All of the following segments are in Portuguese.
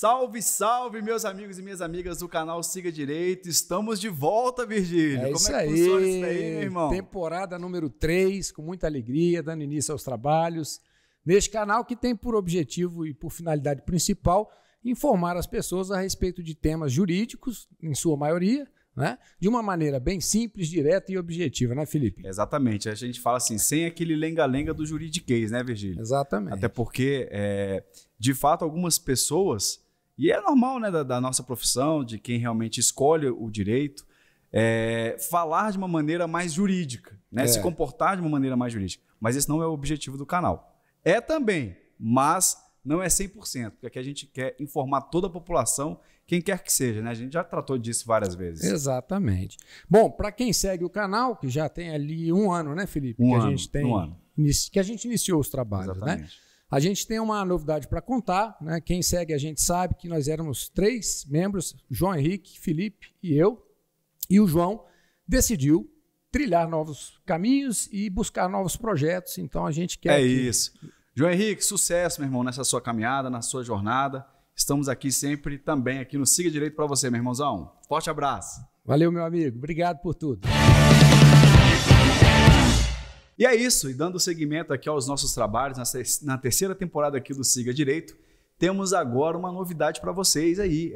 Salve, salve, meus amigos e minhas amigas do canal Siga Direito. Estamos de volta, Virgílio. Como isso é que funciona isso daí, meu irmão? Temporada número 3, com muita alegria, dando início aos trabalhos. Neste canal que tem por objetivo e por finalidade principal informar as pessoas a respeito de temas jurídicos, em sua maioria, né? De uma maneira bem simples, direta e objetiva, né, Felipe? Exatamente. A gente fala assim, sem aquele lenga-lenga do juridiquês, né, Virgílio? Exatamente. Até porque, de fato, algumas pessoas, e é normal, né, da nossa profissão, de quem realmente escolhe o direito, falar de uma maneira mais jurídica, né? Se comportar de uma maneira mais jurídica. Mas esse não é o objetivo do canal. É também, mas não é 100%, porque aqui a gente quer informar toda a população, quem quer que seja, né? A gente já tratou disso várias vezes. Exatamente. Bom, para quem segue o canal, que já tem ali um ano, né, Felipe? Um ano. Que a gente iniciou os trabalhos, exatamente, né? A gente tem uma novidade para contar, né? Quem segue a gente sabe que nós éramos 3 membros, João Henrique, Felipe e eu, e o João decidiu trilhar novos caminhos e buscar novos projetos, então a gente quer... isso. João Henrique, sucesso, meu irmão, nessa sua caminhada, na sua jornada. Estamos aqui sempre também aqui no Siga Direito para você, meu irmãozão. Forte abraço. Valeu, meu amigo. Obrigado por tudo. E é isso. E dando seguimento aqui aos nossos trabalhos, na terceira temporada aqui do Siga Direito, temos agora uma novidade para vocês aí.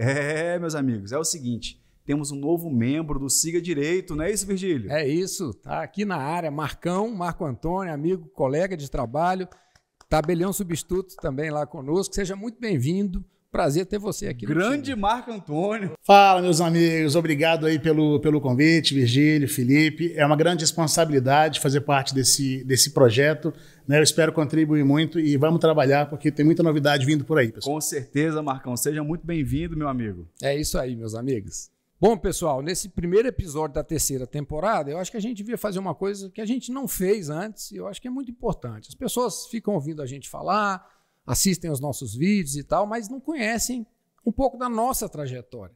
Meus amigos, é o seguinte, temos um novo membro do Siga Direito, não é isso, Virgílio? É isso. Tá aqui na área, Marco Antônio, amigo, colega de trabalho, tabelião substituto também lá conosco. Seja muito bem-vindo. Prazer ter você aqui. Grande Marco Antônio. Fala, meus amigos. Obrigado aí pelo convite, Virgílio, Felipe. É uma grande responsabilidade fazer parte desse projeto, né? Eu espero contribuir muito e vamos trabalhar porque tem muita novidade vindo por aí, pessoal. Com certeza, Marcão. Seja muito bem-vindo, meu amigo. É isso aí, meus amigos. Bom, pessoal, nesse primeiro episódio da terceira temporada, eu acho que a gente devia fazer uma coisa que a gente não fez antes e eu acho que é muito importante. As pessoas ficam ouvindo a gente falar, assistem aos nossos vídeos e tal, mas não conhecem um pouco da nossa trajetória.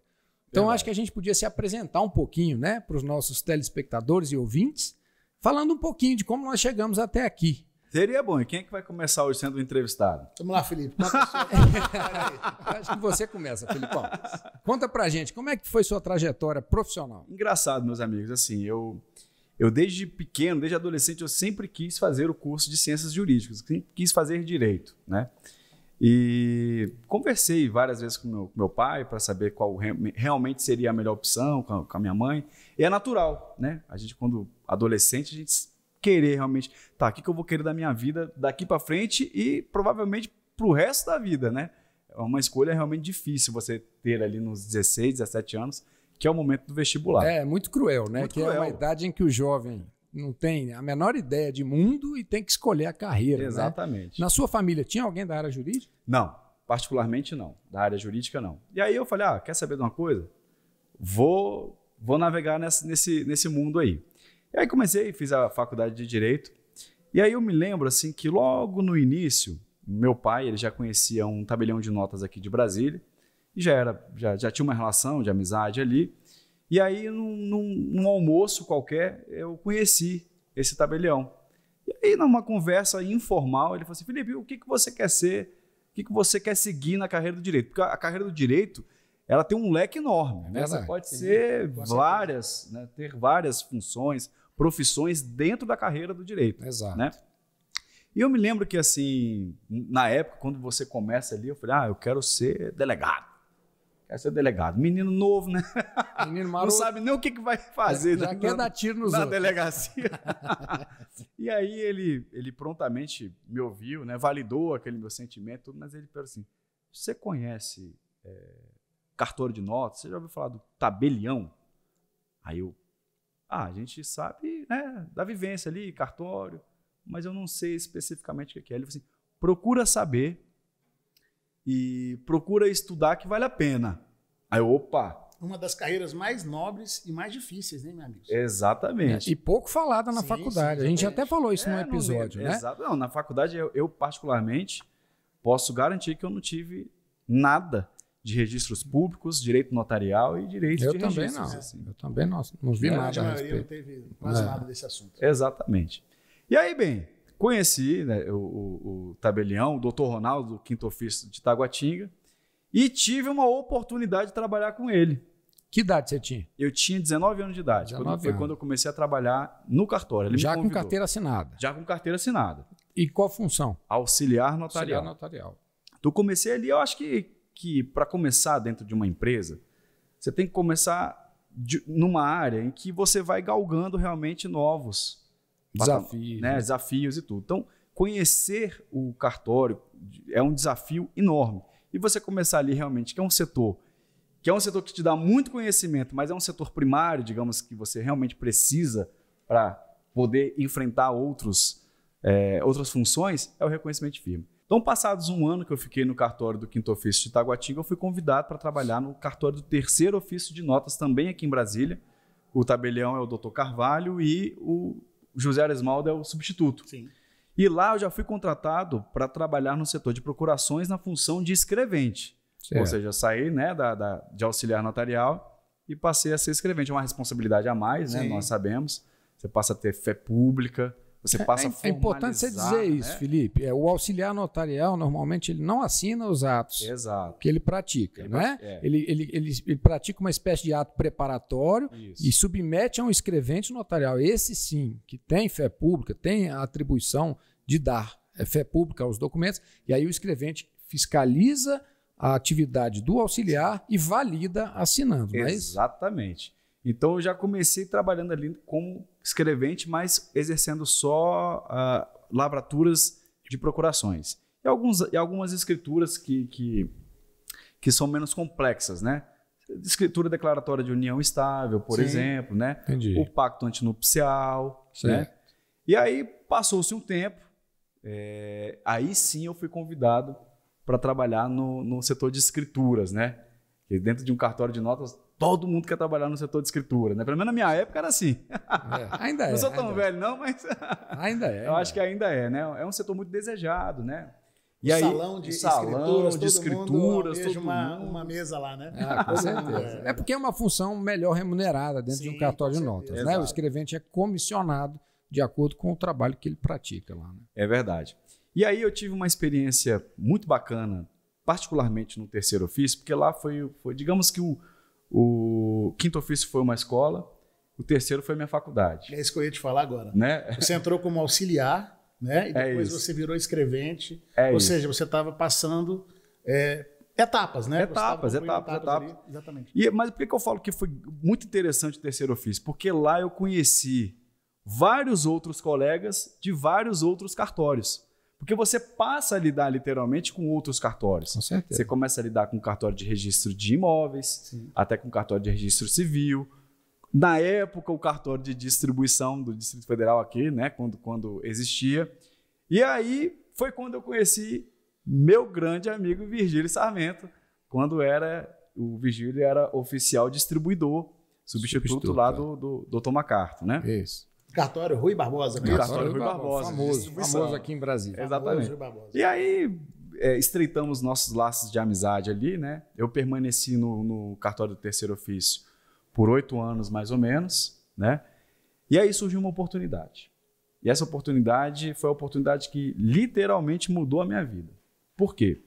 Então, eu acho que a gente podia se apresentar um pouquinho, né, para os nossos telespectadores e ouvintes, falando um pouquinho de como nós chegamos até aqui. Seria bom. E quem é que vai começar hoje sendo entrevistado? Vamos lá, Felipe. Acho que você começa, Felipão. Conta pra gente, como é que foi sua trajetória profissional? Engraçado, meus amigos. Assim, eu desde pequeno, desde adolescente, eu sempre quis fazer o curso de Ciências Jurídicas, sempre quis fazer Direito, né? E conversei várias vezes com meu pai para saber qual realmente seria a melhor opção, com a minha mãe. E é natural, né? A gente, quando adolescente, a gente querer realmente, o que eu vou querer da minha vida daqui para frente e provavelmente para o resto da vida, né? É uma escolha realmente difícil você ter ali nos 16, 17 anos, que é o momento do vestibular. É muito cruel, né? Muito que cruel. É uma idade em que o jovem não tem a menor ideia de mundo e tem que escolher a carreira. Exatamente. Né? Na sua família, tinha alguém da área jurídica? Não, particularmente não. Da área jurídica, não. E aí eu falei, quer saber de uma coisa? Vou navegar nesse mundo aí. E aí comecei, fiz a faculdade de Direito. E aí eu me lembro assim que logo no início, meu pai ele já conhecia um tabelião de notas aqui de Brasília. E já tinha uma relação de amizade ali. E aí, num almoço qualquer, eu conheci esse tabelião. E aí, numa conversa informal, ele falou assim, Felipe, o que você quer ser? O que você quer seguir na carreira do Direito? Porque a carreira do Direito, ela tem um leque enorme. Né? Você pode ser várias, né? Ter várias funções, profissões dentro da carreira do Direito. Exato. Né? E eu me lembro que, assim, na época, quando você começa ali, eu falei, eu quero ser delegado. Quero ser delegado. Menino novo, né? Menino maroto. Não sabe nem o que vai fazer. Já quer dar tiro nos na outros. delegacia. E aí ele prontamente me ouviu, né? Validou aquele meu sentimento, tudo, mas ele falou assim, você conhece cartório de notas? Você já ouviu falar do tabelião? Aí eu, a gente sabe, né, da vivência ali, cartório, mas eu não sei especificamente o que é. Ele falou assim, procura saber e procura estudar que vale a pena. Aí, opa! Uma das carreiras mais nobres e mais difíceis, né, meu amigo? Exatamente. E pouco falada na faculdade. A gente até falou isso num episódio, né? Exato. Não, na faculdade, eu particularmente posso garantir que eu não tive nada de registros públicos, direito notarial e direito de registros. Assim. Eu também não vi nada a respeito. Não teve quase nada desse assunto. Exatamente. E aí, bem, conheci, né, o tabelião, o doutor Ronaldo, do Quinto Ofício de Taguatinga, E tive uma oportunidade de trabalhar com ele. Que idade você tinha? Eu tinha 19 anos de idade. Foi quando eu comecei a trabalhar no cartório. Ele já me convidou. Com carteira assinada? Já com carteira assinada. E qual função? Auxiliar notarial. Auxiliar notarial. Então, comecei ali, eu acho que para começar dentro de uma empresa, você tem que começar numa área em que você vai galgando realmente novos desafios, né? Desafios e tudo. Então, conhecer o cartório é um desafio enorme. E você começar ali realmente, que é um setor que te dá muito conhecimento, mas é um setor primário, digamos, que você realmente precisa para poder enfrentar outras funções, é o reconhecimento de firma. Então, passados um ano que eu fiquei no cartório do 5º Ofício de Taguatinga, eu fui convidado para trabalhar no cartório do 3º Ofício de Notas, também aqui em Brasília. O tabelião é o Dr. Carvalho e o José Aresmaldo é o substituto. Sim. E lá eu já fui contratado para trabalhar no setor de procurações na função de escrevente. Certo. Ou seja, eu saí, né, de auxiliar notarial e passei a ser escrevente. É uma responsabilidade a mais, né? Nós sabemos. Você passa a ter fé pública, você passa a formalizar. É importante você dizer isso, Felipe. O auxiliar notarial, normalmente, ele não assina os atos. Exato. Que ele pratica, né? Ele pratica uma espécie de ato preparatório e submete a um escrevente notarial. Esse sim, que tem fé pública, tem a atribuição de dar fé pública aos documentos, e aí o escrevente fiscaliza a atividade do auxiliar e valida assinando. Exatamente. Então, eu já comecei trabalhando ali como escrevente, mas exercendo só lavraturas de procurações. E algumas escrituras que são menos complexas, né? Escritura declaratória de união estável, por exemplo, né? Entendi. O pacto antinupcial, né? E aí, passou-se um tempo, aí sim eu fui convidado para trabalhar no setor de escrituras, né? E dentro de um cartório de notas, todo mundo quer trabalhar no setor de escritura, né? Pelo menos na minha época era assim. Ainda é. Não sou tão velho, não, mas ainda é. Eu acho que ainda é, né? É um setor muito desejado, né? E aí, salão de escrituras, todo mundo. Uma mesa lá, né? Com certeza. É porque é uma função melhor remunerada dentro de um cartório de notas, né? O escrevente é comissionado de acordo com o trabalho que ele pratica lá, né? É verdade. E aí eu tive uma experiência muito bacana, particularmente no 3º Ofício, porque lá foi digamos que o 5º Ofício foi uma escola, o 3º foi minha faculdade. É isso que eu ia te falar agora. Né? Você entrou como auxiliar, né? E depois você virou escrevente. Ou seja, você estava passando etapas, né? Etapas. Ali. Exatamente. Mas por que eu falo que foi muito interessante o 3º Ofício? Porque lá eu conheci vários outros colegas de vários outros cartórios. Porque você passa a lidar literalmente com outros cartórios. Com certeza. Você começa a lidar com cartório de registro de imóveis, até com cartório de registro civil. Na época, o cartório de distribuição do Distrito Federal aqui, né, quando existia. E aí foi quando eu conheci meu grande amigo Virgílio Sarmento, quando o Virgílio era oficial distribuidor, substituto lá do Dr. MacArthur, né? Isso. Cartório Rui Barbosa. Cartório Rui Barbosa. Famoso aqui em Brasília. Exatamente. E aí estreitamos nossos laços de amizade ali, né? Eu permaneci no cartório do 3º Ofício por 8 anos, mais ou menos, né? E aí surgiu uma oportunidade. E essa oportunidade foi a oportunidade que literalmente mudou a minha vida. Por quê?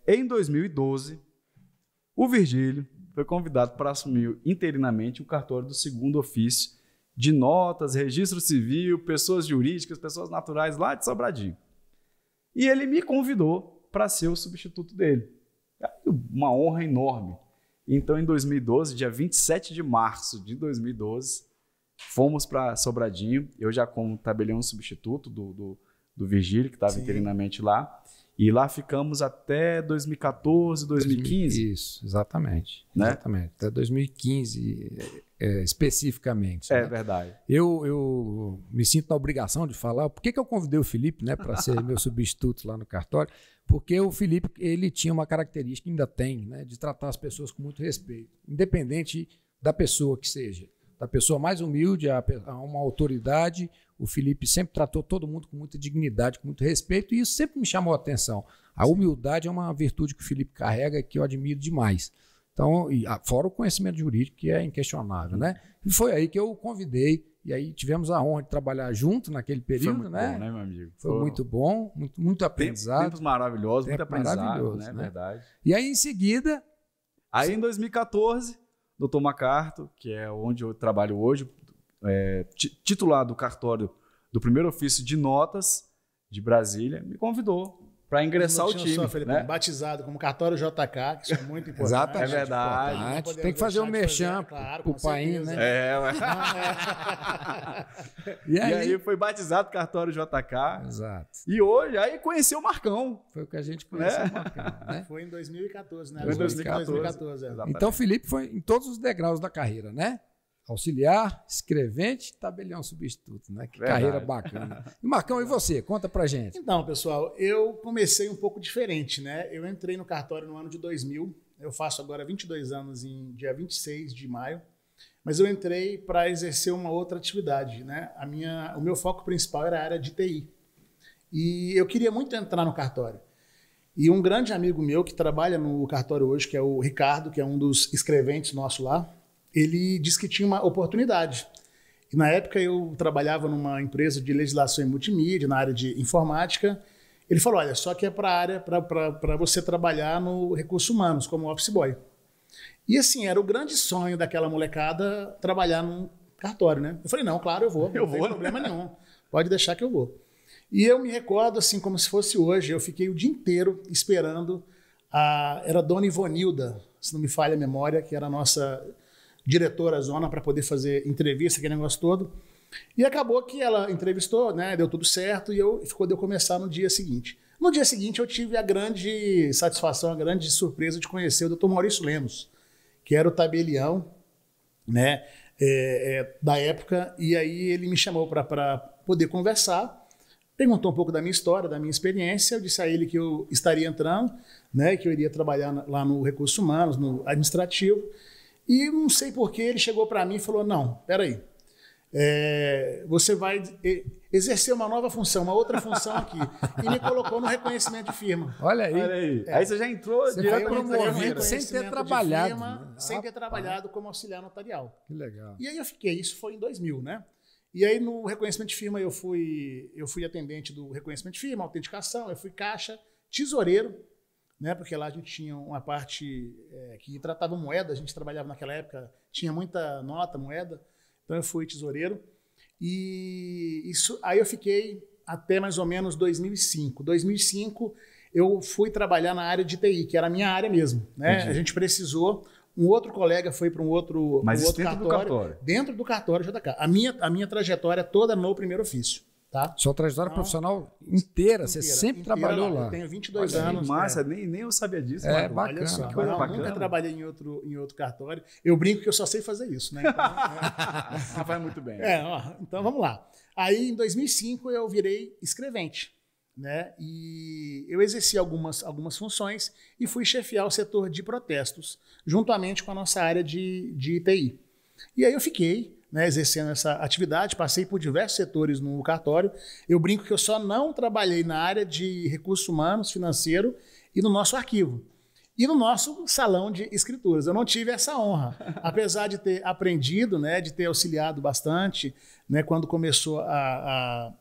Em 2012, o Virgílio foi convidado para assumir interinamente o cartório do 2º Ofício de notas, registro civil, pessoas jurídicas, pessoas naturais lá de Sobradinho. E ele me convidou para ser o substituto dele. Uma honra enorme. Então, em 2012, dia 27 de março de 2012, fomos para Sobradinho, eu já como tabelião substituto do Virgílio, que estava interinamente lá. E lá ficamos até 2014, 2015. Isso, exatamente. Né? Exatamente. Até 2015, especificamente. É verdade. Eu me sinto na obrigação de falar. Por que eu convidei o Felipe, né, para ser meu substituto lá no cartório? Porque o Felipe ele tinha uma característica, ainda tem, né, de tratar as pessoas com muito respeito. Independente da pessoa que seja. Da pessoa mais humilde a uma autoridade, o Felipe sempre tratou todo mundo com muita dignidade, com muito respeito, e isso sempre me chamou a atenção. A humildade é uma virtude que o Felipe carrega que eu admiro demais. Então, fora o conhecimento jurídico, que é inquestionável, né? E foi aí que eu o convidei E aí tivemos a honra de trabalhar junto naquele período, Foi muito né? bom, né, meu amigo? Foi muito bom, muito aprendizado. Tempos maravilhosos, muito Tempo aprendizado, maravilhoso, né? Verdade. E aí, em seguida... Aí, em 2014, Dr. MacArthur, que é onde eu trabalho hoje, titular do cartório do primeiro ofício de notas de Brasília, me convidou para ingressar o time. Só, Felipe, né? Batizado como cartório JK, que isso é muito importante. Exatamente. É verdade. Não Tem que fazer o merchan claro, pro com pai, certeza. né? E aí foi batizado cartório JK. Exato. E hoje, aí conheceu o Marcão. Foi o que a gente conheceu, né? Foi em 2014, né? Foi em 2014, Exatamente. Então, o Felipe foi em todos os degraus da carreira, né? Auxiliar, escrevente, tabelião substituto, né? Que Verdade. carreira bacana. E Marcão, e você? Conta pra gente. Então, pessoal, eu comecei um pouco diferente, né? Eu entrei no cartório no ano de 2000. Eu faço agora 22 anos em dia 26 de maio. Mas eu entrei para exercer uma outra atividade, né? O meu foco principal era a área de TI. E eu queria muito entrar no cartório. E um grande amigo meu que trabalha no cartório hoje, que é o Ricardo, que é um dos escreventes nosso lá, ele disse que tinha uma oportunidade. E na época eu trabalhava numa empresa de legislação e multimídia, na área de informática. Ele falou, olha, só que é para você trabalhar no Recursos Humanos, como office boy. E assim, era o grande sonho daquela molecada trabalhar num cartório, né? Eu falei, não, claro, eu vou, não tem problema nenhum. Pode deixar que eu vou. E eu me recordo, assim, como se fosse hoje, eu fiquei o dia inteiro esperando era a dona Ivonilda, se não me falha a memória, que era a nossa diretora zona para poder fazer entrevista, aquele negócio todo. E acabou que ela entrevistou, né? Deu tudo certo e ficou de eu começar no dia seguinte. No dia seguinte eu tive a grande satisfação, a grande surpresa de conhecer o Dr. Maurício Lemos, que era o tabelião, né? Da época, e aí ele me chamou para poder conversar, perguntou um pouco da minha história, da minha experiência. Eu disse a ele que eu estaria entrando, né? Que eu iria trabalhar lá no Recursos Humanos, no administrativo. E não sei por que ele chegou para mim e falou, não, peraí, você vai exercer uma nova função, uma outra função aqui. E me colocou no reconhecimento de firma. Olha aí. Olha aí. Aí você já entrou diretamente na carreira. sem ter trabalhado. Sem ter trabalhado como auxiliar notarial. Que legal. E aí eu fiquei, isso foi em 2000, né? E aí no reconhecimento de firma eu fui atendente do reconhecimento de firma, autenticação, eu fui caixa, tesoureiro, né? Porque lá a gente tinha uma parte que tratava moeda, a gente trabalhava naquela época, tinha muita nota, moeda, então eu fui tesoureiro. E aí eu fiquei até mais ou menos 2005. 2005 eu fui trabalhar na área de TI, que era a minha área mesmo, né? Entendi. A gente precisou, um outro colega foi para um outro cartório. Dentro do cartório JK. A minha trajetória toda no primeiro ofício. Tá? Sua trajetória profissional inteira, você sempre trabalhou lá. Eu tenho 22 anos. Massa, nem eu sabia disso. É Marcão. bacana. Olha só, que coisa não, bacana. nunca trabalhei em outro cartório. Eu brinco que eu só sei fazer isso, né? Então, Vai muito bem. então vamos lá. Aí em 2005 eu virei escrevente, né? E eu exerci algumas funções e fui chefiar o setor de protestos, juntamente com a nossa área de TI. E aí eu fiquei, né, exercendo essa atividade, passei por diversos setores no cartório. Eu brinco que eu só não trabalhei na área de recursos humanos, financeiro e no nosso arquivo. E no nosso salão de escrituras. Eu não tive essa honra, apesar de ter aprendido, né, de ter auxiliado bastante, né, quando começou a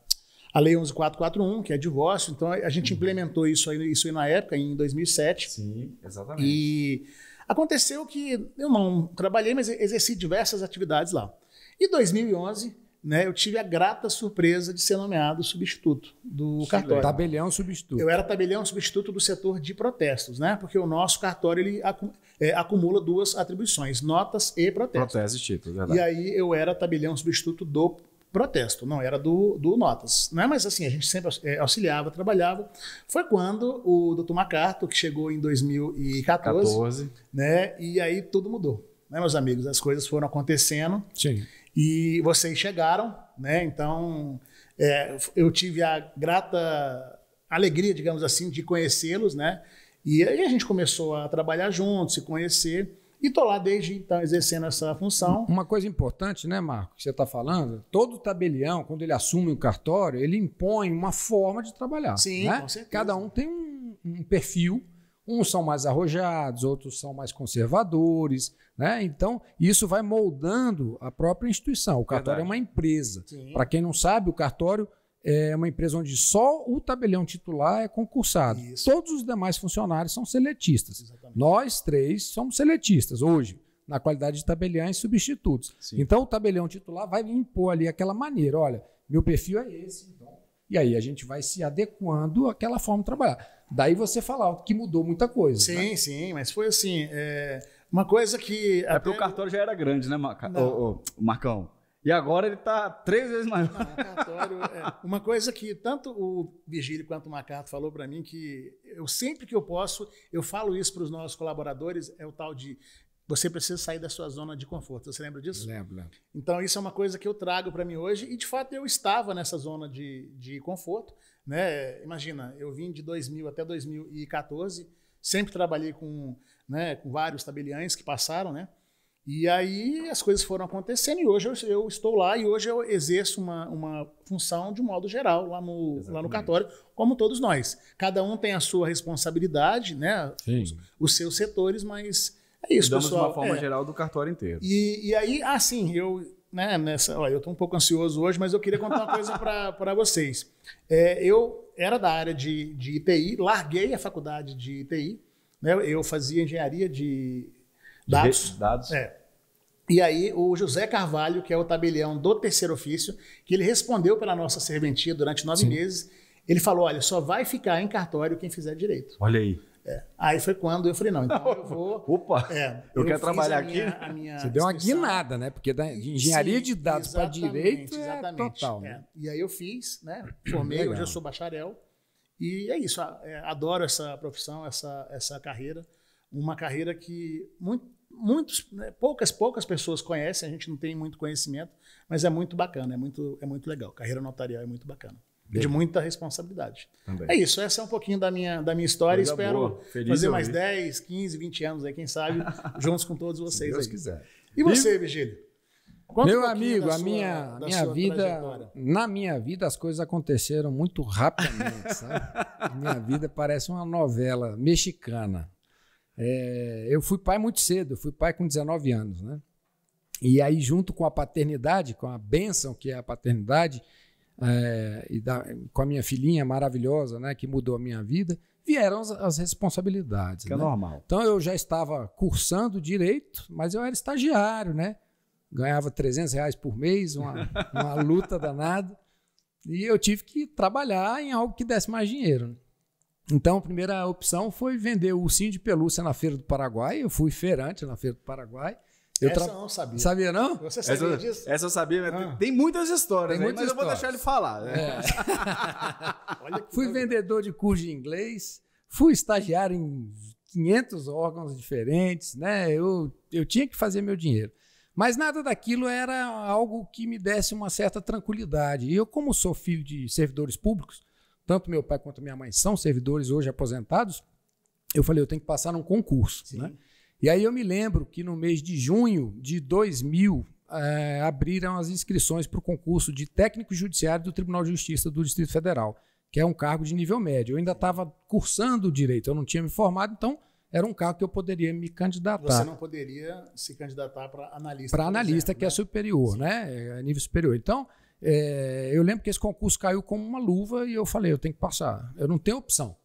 Lei 11.441, que é divórcio. Então a gente implementou isso aí na época, em 2007. Sim, exatamente. E aconteceu que eu não trabalhei, mas exerci diversas atividades lá. Em 2011, né, eu tive a grata surpresa de ser nomeado substituto do cartório. Tabelião substituto. Eu era tabelião substituto do setor de protestos, né? Porque o nosso cartório ele acumula duas atribuições, notas e protestos. Protestos e títulos, verdade. E aí eu era tabelião substituto do protesto, não era do notas. Né? Mas assim, a gente sempre auxiliava, trabalhava. Foi quando o Dr. MacArthur, que chegou em 2014, né? E aí tudo mudou. Né, meus amigos? As coisas foram acontecendo. Sim. E vocês chegaram, né? Então eu tive a grata alegria, digamos assim, de conhecê-los, né? E aí a gente começou a trabalhar juntos, se conhecer, e estou lá desde então exercendo essa função. Uma coisa importante, né, Marco, que você está falando, todo tabelião, quando ele assume o cartório, ele impõe uma forma de trabalhar. Sim, né? com certeza. Cada um tem um perfil, Uns são mais arrojados, outros são mais conservadores, né? Então, isso vai moldando a própria instituição. O cartório é uma empresa. Para quem não sabe, o cartório é uma empresa onde só o tabelião titular é concursado. Isso. Todos os demais funcionários são seletistas. Exatamente. Nós 3 somos seletistas hoje, na qualidade de tabeliães substitutos. Sim. Então, o tabelião titular vai impor ali aquela maneira. Olha, meu perfil é esse. Então, e aí a gente vai se adequando àquela forma de trabalhar. Daí você falar que mudou muita coisa. Sim, né? Sim, mas foi assim, uma coisa que... Porque o cartório já era grande, né, Marcão? E agora ele está 3 vezes maior. Não, o cartório, uma coisa que tanto o Virgílio quanto o Macato falou para mim, que eu sempre que eu posso, eu falo isso para os nossos colaboradores, é o tal de você precisa sair da sua zona de conforto. Você lembra disso? Lembro. Então isso é uma coisa que eu trago para mim hoje e de fato eu estava nessa zona de conforto, né? Imagina, eu vim de 2000 até 2014, sempre trabalhei com vários tabeliães que passaram, né? E aí as coisas foram acontecendo e hoje eu estou lá e hoje eu exerço uma função de modo geral lá no cartório, como todos nós. Cada um tem a sua responsabilidade, né? Os seus setores, mas é isso, Damos pessoal. Uma forma geral do cartório inteiro. E aí, assim, eu estou um pouco ansioso hoje, mas eu queria contar uma coisa para vocês. Eu era da área de ITI, larguei a faculdade de ITI, né? Eu fazia engenharia de dados. E aí o José Carvalho, que é o tabelião do terceiro ofício, que ele respondeu pela nossa serventia durante 9 meses, ele falou, olha, só vai ficar em cartório quem fizer direito. Olha aí. Aí foi quando eu falei, não, então eu vou... Opa, eu quero trabalhar aqui. Você deu uma guinada, né? Porque da engenharia de dados para direito total. Né? E aí eu fiz, né? Formei, hoje eu sou bacharel. E é isso, adoro essa profissão, essa carreira. Uma carreira que poucas pessoas conhecem, a gente não tem muito conhecimento, mas é muito bacana, é muito legal. Carreira notarial é muito bacana. De muita responsabilidade. Também. É isso, essa é um pouquinho da minha história. Espero fazer mais 10, 15, 20 anos aí, quem sabe, juntos com todos vocês. Se Deus quiser. E você, Virgílio? Meu amigo, na minha vida as coisas aconteceram muito rapidamente. Sabe? A minha vida parece uma novela mexicana. Eu fui pai muito cedo, eu fui pai com 19 anos. Né? E aí, junto com a paternidade, com a bênção que é a paternidade, com a minha filhinha maravilhosa, né, que mudou a minha vida, vieram as responsabilidades. Que é né? normal. Então eu já estava cursando direito, mas eu era estagiário, né? Ganhava R$300 por mês, uma luta danada, e eu tive que trabalhar em algo que desse mais dinheiro. Né? Então a primeira opção foi vender o ursinho de pelúcia na Feira do Paraguai. Eu fui feirante na Feira do Paraguai. Essa eu não sabia. Sabia, não? Você sabia disso? Essa eu sabia, mas tem muitas histórias, mas eu vou deixar ele falar. Né? Fui vendedor de curso de inglês, fui estagiário em 500 órgãos diferentes, né? Eu tinha que fazer meu dinheiro. Mas nada daquilo era algo que me desse uma certa tranquilidade. E eu, como sou filho de servidores públicos, tanto meu pai quanto minha mãe são servidores hoje aposentados, eu falei, eu tenho que passar num concurso, né? E aí eu me lembro que no mês de junho de 2000 abriram as inscrições para o concurso de técnico judiciário do Tribunal de Justiça do Distrito Federal, que é um cargo de nível médio. Eu ainda estava cursando direito, eu não tinha me formado, então era um cargo que eu poderia me candidatar. Você não poderia se candidatar para analista. Para analista, que é superior, né? É nível superior. Então, eu lembro que esse concurso caiu como uma luva e eu falei, eu tenho que passar, eu não tenho opção.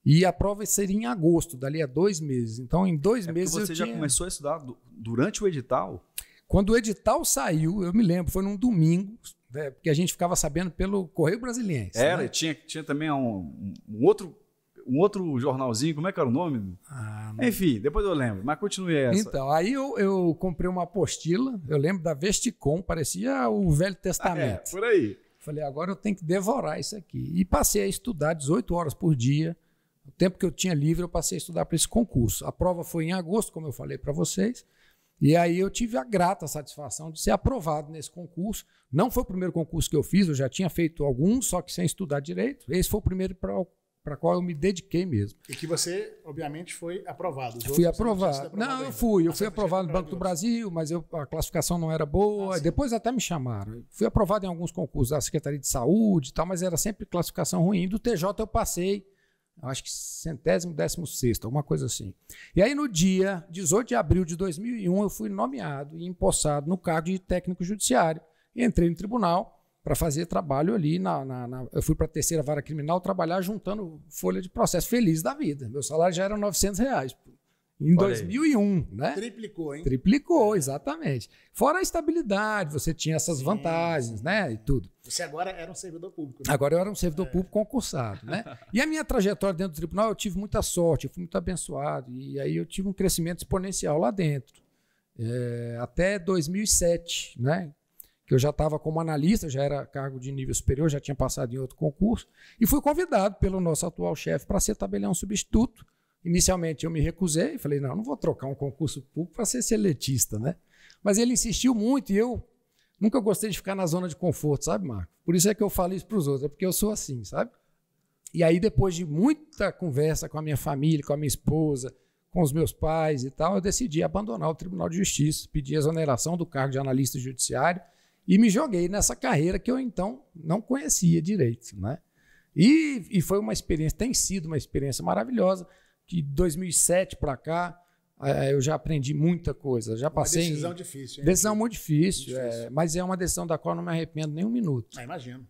E a prova seria em agosto, dali a 2 meses. Então, em 2 meses você já começou a estudar durante o edital? Quando o edital saiu, eu me lembro, foi num domingo, né, porque a gente ficava sabendo pelo Correio Brasiliense. Né? Tinha também um outro jornalzinho, como é que era o nome? Enfim, depois eu lembro, mas continue essa. Então, aí eu comprei uma apostila, eu lembro da Vesticom, parecia o Velho Testamento. Por aí. Falei, agora eu tenho que devorar isso aqui. E passei a estudar 18 horas por dia. O tempo que eu tinha livre, eu passei a estudar para esse concurso. A prova foi em agosto, como eu falei para vocês. E aí eu tive a grata satisfação de ser aprovado nesse concurso. Não foi o primeiro concurso que eu fiz, eu já tinha feito alguns, só que sem estudar direito. Esse foi o primeiro para qual eu me dediquei mesmo. E que você, obviamente, foi aprovado. Fui aprovado. Não, eu fui aprovado no Banco do Brasil, mas a classificação não era boa. Depois até me chamaram. Fui aprovado em alguns concursos da Secretaria de Saúde e tal, mas era sempre classificação ruim. Do TJ eu passei acho que 116º, alguma coisa assim. E aí no dia 18 de abril de 2001 eu fui nomeado e empossado no cargo de técnico judiciário. E entrei no tribunal para fazer trabalho ali, eu fui para a 3ª vara criminal trabalhar juntando folha de processo, feliz da vida. Meu salário já era R$900 em 2001, né? Triplicou, hein? Triplicou, exatamente. Fora a estabilidade, você tinha essas vantagens, né? E tudo. Você agora era um servidor público, né? Agora eu era um servidor público concursado, né? E a minha trajetória dentro do tribunal, eu tive muita sorte, eu fui muito abençoado. E aí eu tive um crescimento exponencial lá dentro. Até 2007, né? Que eu já estava como analista, já era cargo de nível superior, já tinha passado em outro concurso. E fui convidado pelo nosso atual chefe para ser tabelião substituto. Inicialmente eu me recusei e falei, não vou trocar um concurso público para ser seletista, né? Mas ele insistiu muito e eu nunca gostei de ficar na zona de conforto, sabe, Marco? Por isso é que eu falo isso para os outros, é porque eu sou assim, sabe? E aí depois de muita conversa com a minha família, com a minha esposa, com os meus pais e tal, eu decidi abandonar o Tribunal de Justiça, pedir exoneração do cargo de analista judiciário e me joguei nessa carreira que eu então não conhecia direito, né? E foi uma experiência, tem sido uma experiência maravilhosa, que de 2007 para cá eu já aprendi muita coisa. Já passei uma decisão difícil. Hein? Decisão muito difícil. Mas é uma decisão da qual eu não me arrependo nem um minuto. Imagino.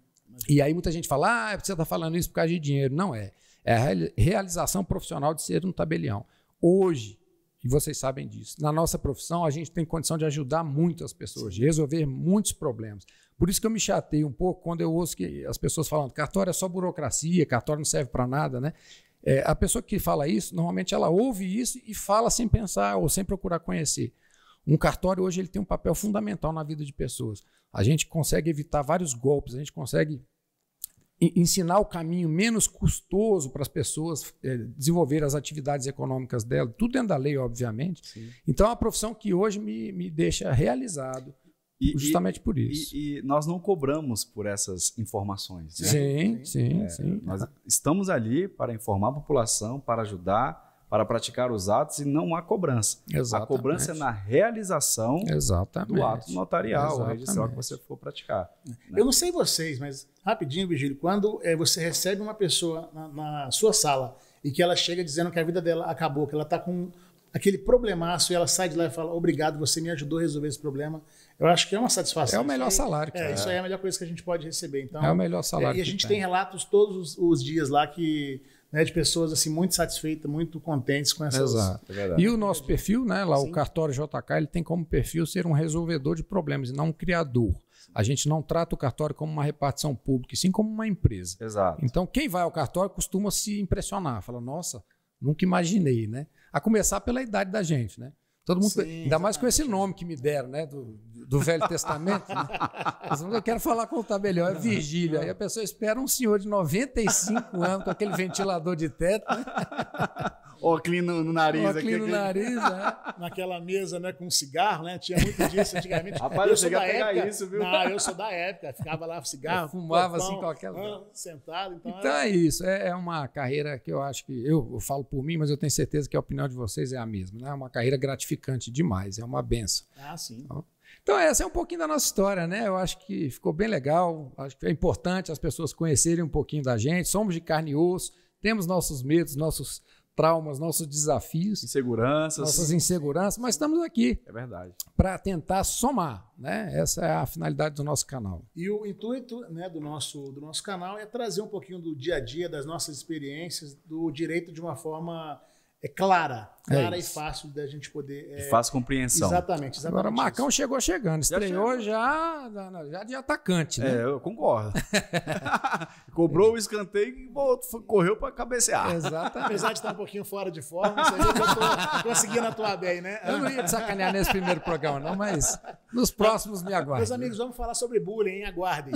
E aí muita gente fala, você está falando isso por causa de dinheiro. Não é. É a realização profissional de ser um tabelião. Hoje, e vocês sabem disso, na nossa profissão a gente tem condição de ajudar muito as pessoas, de resolver muitos problemas. Por isso que eu me chateio um pouco quando eu ouço que as pessoas falando cartório é só burocracia, cartório não serve para nada, né? A pessoa que fala isso, normalmente ela ouve isso e fala sem pensar ou sem procurar conhecer. Um cartório hoje ele tem um papel fundamental na vida de pessoas. A gente consegue evitar vários golpes, a gente consegue ensinar o caminho menos custoso para as pessoas desenvolver as atividades econômicas dela, tudo dentro da lei, obviamente. Sim. Então é uma profissão que hoje me deixa realizado. Justamente por isso. E nós não cobramos por essas informações. Né? Sim. Nós estamos ali para informar a população, para ajudar, para praticar os atos e não há cobrança. Exatamente. A cobrança é na realização do ato notarial, registral que você for praticar. Né? Eu não sei vocês, mas rapidinho, Virgílio, quando você recebe uma pessoa na sua sala e que ela chega dizendo que a vida dela acabou, que ela está com aquele problemaço e ela sai de lá e fala, obrigado, você me ajudou a resolver esse problema. Eu acho que é uma satisfação. É o melhor salário. Isso aí é a melhor coisa que a gente pode receber. Então, é o melhor salário. E a gente tem relatos todos os dias lá de pessoas assim, muito satisfeitas, muito contentes com essas... Exato. E o nosso perfil, né, lá o Cartório JK, ele tem como perfil ser um resolvedor de problemas e não um criador. A gente não trata o cartório como uma repartição pública, e sim como uma empresa. Exato. Então, quem vai ao cartório costuma se impressionar. Fala, nossa, nunca imaginei, né? A começar pela idade da gente, né? Todo mundo, ainda mais com esse nome que me deram, né? Do Velho Testamento. Né? Eu quero falar com o tabelião, é Virgílio. Aí a pessoa espera um senhor de 95 anos com aquele ventilador de teto, né? Óculos no nariz. Óculos no nariz, Naquela mesa, né, com cigarro, né? Tinha muito disso antigamente. Rapaz, eu cheguei a pegar isso, viu? Não, eu sou da época. Ficava lá com cigarro. Eu fumava assim com aquela... Sentado. Então é isso. É uma carreira que eu acho que... Eu falo por mim, mas eu tenho certeza que a opinião de vocês é a mesma, né? É uma carreira gratificante demais. É uma benção. Sim. Então essa é um pouquinho da nossa história, né? Eu acho que ficou bem legal. Acho que é importante as pessoas conhecerem um pouquinho da gente. Somos de carne e osso. Temos nossos medos, nossos traumas, nossos desafios, nossas inseguranças, mas estamos aqui. É verdade. Para tentar somar, né? Essa é a finalidade do nosso canal. E o intuito, né, do nosso canal é trazer um pouquinho do dia a dia, das nossas experiências, do direito de uma forma clara e fácil da gente poder... de fácil compreensão. Exatamente. Agora, Marcão chegou chegando, estreou já de atacante, né? Eu concordo. Cobrou o escanteio e correu para cabecear. Exatamente. Apesar de estar um pouquinho fora de forma, você vê que eu tô conseguindo atuar bem, né? Eu não ia te sacanear nesse primeiro programa, não, mas nos próximos me aguardem. Meus amigos, vamos falar sobre bullying, hein? Aguardem.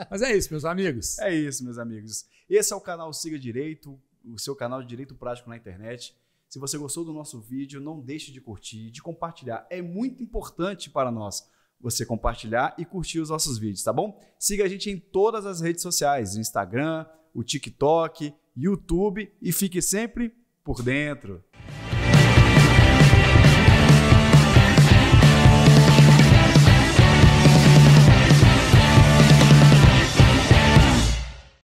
Mas é isso, meus amigos. É isso, meus amigos. Esse é o canal Siga Direito, o seu canal de direito prático na internet. Se você gostou do nosso vídeo, não deixe de curtir, de compartilhar. É muito importante para nós você compartilhar e curtir os nossos vídeos, tá bom? Siga a gente em todas as redes sociais, o Instagram, o TikTok, YouTube e fique sempre por dentro.